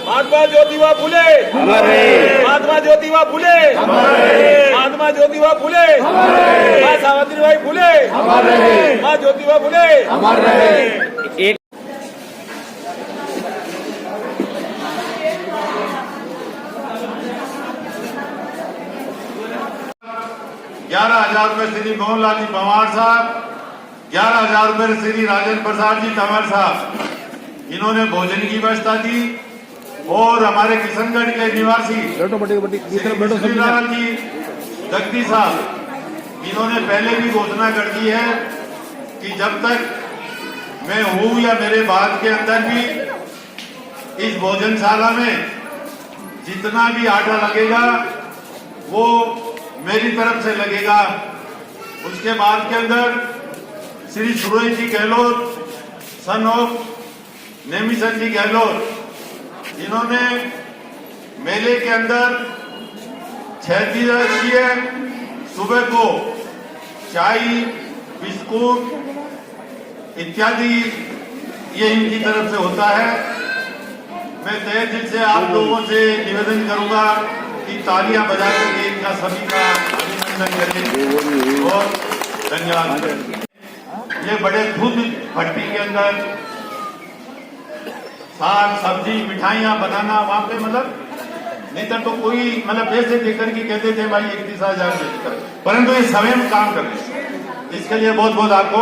महात्मा ज्योतिबा फुले हमारे, महात्मा ज्योतिबा फुले हमारे, महात्मा ज्योतिबा फुले हमारे, माँ सावित्रीबाई फुले हमारे, माँ ज्योतिबा फुले हमारे। 11,000 रुपए श्री मोहनलाल जी पंवार साहब, 11,000 रुपए श्री राजेंद्र प्रसाद जी तंवर साहब, इन्होंने भोजन की व्यवस्था की। और हमारे किशनगढ़ के निवासी श्रीलाल जी जगदी साहब, इन्होंने पहले भी घोषणा कर दी है कि जब तक मैं हूं या मेरे बाद के अंदर भी इस भोजनशाला में जितना भी आटा लगेगा वो मेरी तरफ से लगेगा। उसके बाद के अंदर श्री सुरेश जी गहलोत सन ऑफ नेमिसन जी गहलोत, इन्होंने मेले के अंदर 6 दिवसीय सुबह को चाय बिस्कुट इत्यादि ये इनकी तरफ से होता है। मैं तहे दिल से आप लोगों से निवेदन करूंगा कि तालियां बजा करके इनका सभी का अभिनंदन करें और धन्यवाद करें। ये बड़े खुद भट्टी के अंदर साग सब्जी मिठाइयां बनाना वहां पे मतलब नहीं तो कोई मतलब पैसे देकर के कहते थे भाई 31,000 देकर, परंतु ये स्वयं काम कर रहे हैं। इसके लिए बहुत बहुत आपको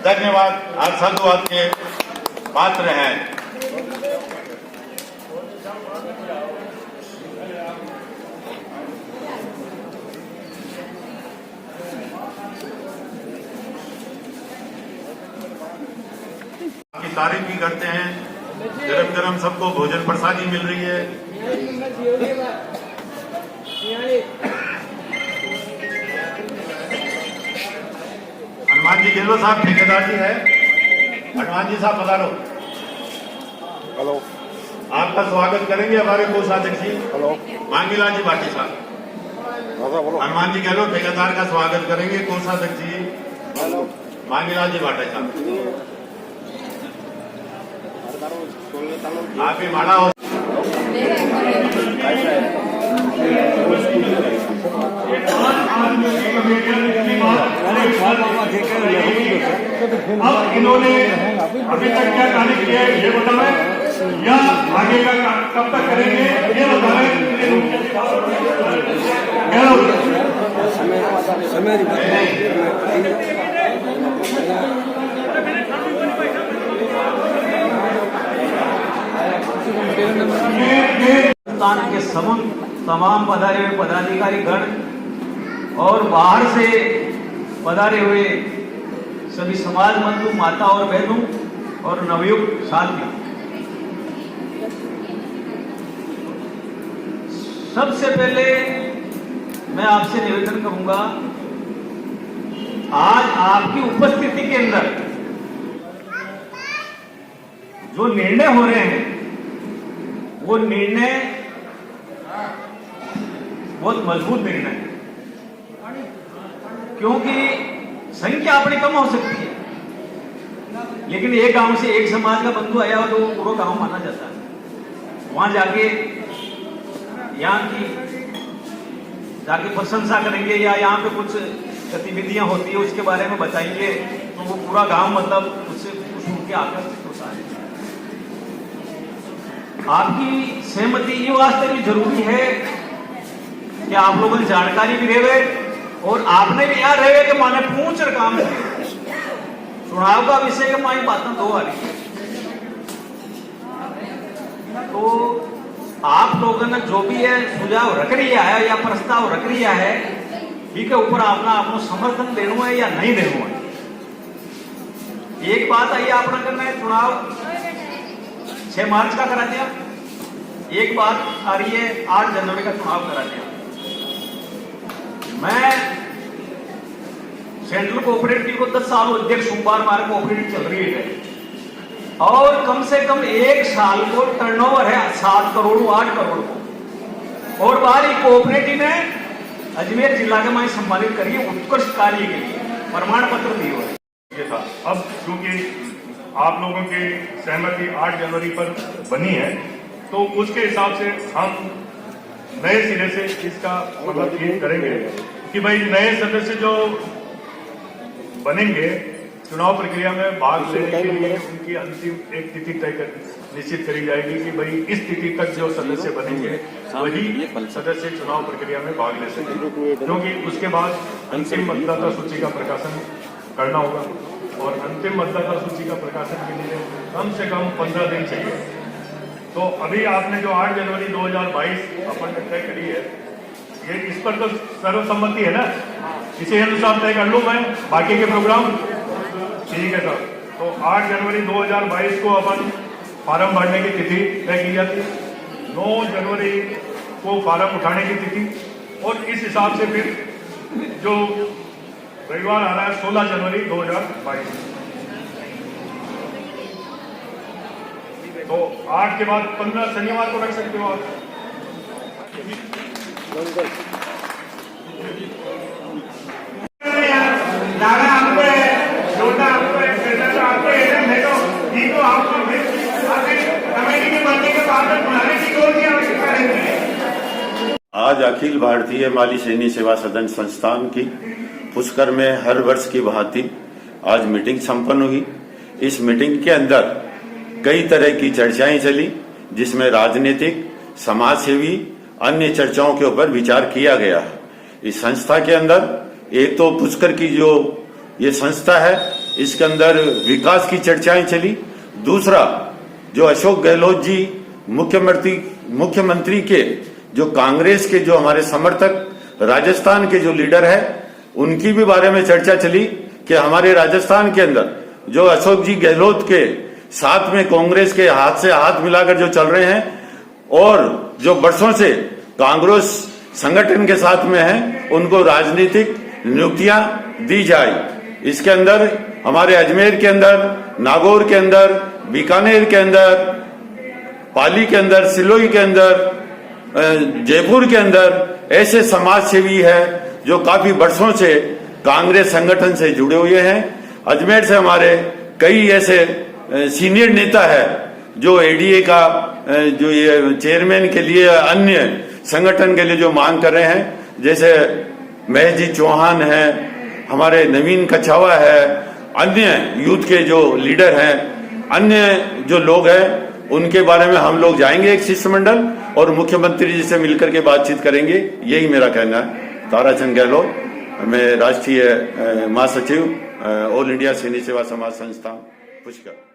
धन्यवाद, आप साधुवाद के पात्र हैं। आपकी तारीफ भी करते हैं, गरम गरम सबको भोजन प्रसादी मिल रही है। हनुमान जी गहलोत साहब ठेकेदार जी है, हनुमान जी साहब पधारो। हेलो, आपका स्वागत करेंगे हमारे कोषाध्यक्ष जी हेलो मांगीलाल जी भाटी साहब। बोलो। हनुमान जी गहलोत ठेकेदार का स्वागत करेंगे कोषाध्यक्ष जी मांगीलाल जी भाटी साहब। आप ही माड़ा हो। अब इन्होंने अभी तक क्या कार्य किया है ये बताएं, या आगे का कब तक करेंगे ये बताएं। हिंदुस्तान के तमाम पधारे हुए पदाधिकारी गण और बाहर से पधारे हुए सभी समाज बंधु माता और बहनों और नवयुक्त साथियों, सबसे पहले मैं आपसे निवेदन करूंगा, आज आपकी उपस्थिति के अंदर जो निर्णय हो रहे हैं वो निर्णय बहुत मजबूत निर्णय है, क्योंकि संख्या अपनी कम हो सकती है लेकिन एक गांव से एक समाज का बंधु आया हो तो पूरा गांव माना जाता है। वहां जाके यहाँ की जाके प्रशंसा करेंगे या यहाँ पे कुछ गतिविधियां होती है उसके बारे में बताएंगे तो वो पूरा गांव मतलब उससे खुश होकर आकर्षित होता है। आपकी सहमति ये वास्ते भी जरूरी है कि आप लोगों की जानकारी भी रहे और आपने भी याद रहे कि माने पूछ काम चुनाव का विषय के माई बातें दो आ रही है, तो आप लोगों ने जो भी है सुझाव रख लिया है या प्रस्ताव रख लिया है ठीक है, ऊपर अपना समर्थन देना है या नहीं देना है। एक बात आई आपने करना है, चुनाव 6 मार्च का करा दिया, एक बात आ रही है 8 जनवरी का चुनाव करा दिया। मैं सेंट्रल कोऑपरेटिव को 10 साल अध्यक्ष सोमवार मार्ग कोऑपरेटिव चल रही है और कम से कम एक साल को टर्नओवर है 7 करोड़ 8 करोड़ को, और बाहरी कोऑपरेटिव ने अजमेर जिला के माई सम्मानित करिए उत्कृष्ट कार्य के लिए प्रमाण पत्र दिए हुए था। अब क्योंकि आप लोगों की सहमति 8 जनवरी पर बनी है तो उसके हिसाब से हम नए सिरे से इसका मतलब ये करेंगे कि भाई नए सदस्य जो बनेंगे चुनाव प्रक्रिया में भाग लेने के लिए उनकी अंतिम एक तिथि तय कर निश्चित करी जाएगी कि भाई इस तिथि तक जो सदस्य बनेंगे वही सदस्य चुनाव प्रक्रिया में भाग ले सकेंगे, क्योंकि उसके बाद अंतिम मतदाता सूची का प्रकाशन करना होगा और अंतिम मतदाता सूची का प्रकाशन के लिए कम से कम 15 दिन चाहिए। तो अभी आपने जो 8 जनवरी 2022 अपन ने तय करी है, ये इस पर तो सर्वसम्मति है ना, इसी अनुसार तय कर लूं मैं बाकी के प्रोग्राम। ठीक है सर, तो 8 जनवरी 2022 को अपन फार्म भरने की तिथि तय की जाती है, 9 जनवरी को फार्म उठाने की तिथि, और इस हिसाब से फिर जो रविवार आ रहा है 16 जनवरी 2022, तो 8 के बाद 15 शनिवार को रख सकते हो आप। दादा आपको है, छोटा आपको है, छोटा तो आपको है, मैं तो ये तो आपको कमेटी के बनने के बाद बुलाने की कोई भी आवश्यकता नहीं है। आज अखिल भारतीय माली सैन्य सेवा सदन संस्थान की पुष्कर में हर वर्ष की भांति आज मीटिंग संपन्न हुई। इस मीटिंग के अंदर कई तरह की चर्चाएं चली, जिसमें राजनीतिक, समाज सेवी, अन्य चर्चाओं के ऊपर विचार किया गया। इस संस्था के अंदर एक तो पुष्कर की जो ये संस्था है, इसके अंदर विकास की चर्चाएं चली। दूसरा, जो अशोक गहलोत जी मुख्यमंत्री के जो कांग्रेस के जो हमारे समर्थक राजस्थान के जो लीडर है, उनकी भी बारे में चर्चा चली कि हमारे राजस्थान के अंदर जो अशोक जी गहलोत के साथ में कांग्रेस के हाथ से हाथ मिलाकर जो चल रहे हैं और जो वर्षों से कांग्रेस संगठन के साथ में है, उनको राजनीतिक नियुक्तियां दी जाए। इसके अंदर हमारे अजमेर के अंदर, नागौर के अंदर, बीकानेर के अंदर, पाली के अंदर, सिलोई के अंदर, जयपुर के अंदर ऐसे समाज सेवी है जो काफी वर्षों से कांग्रेस संगठन से जुड़े हुए हैं। अजमेर से हमारे कई ऐसे सीनियर नेता है जो एडीए का जो ये चेयरमैन के लिए, अन्य संगठन के लिए जो मांग कर रहे हैं, जैसे महेश जी चौहान है, हमारे नवीन कछावा है, अन्य यूथ के जो लीडर हैं, अन्य जो लोग हैं, उनके बारे में हम लोग जाएंगे एक शिष्टमंडल और मुख्यमंत्री जी से मिलकर के बातचीत करेंगे। यही मेरा कहना है। ताराचंद गहलोत, मैं राष्ट्रीय महासचिव ऑल इंडिया सैन्य सेवा समाज संस्थान पुष्कर।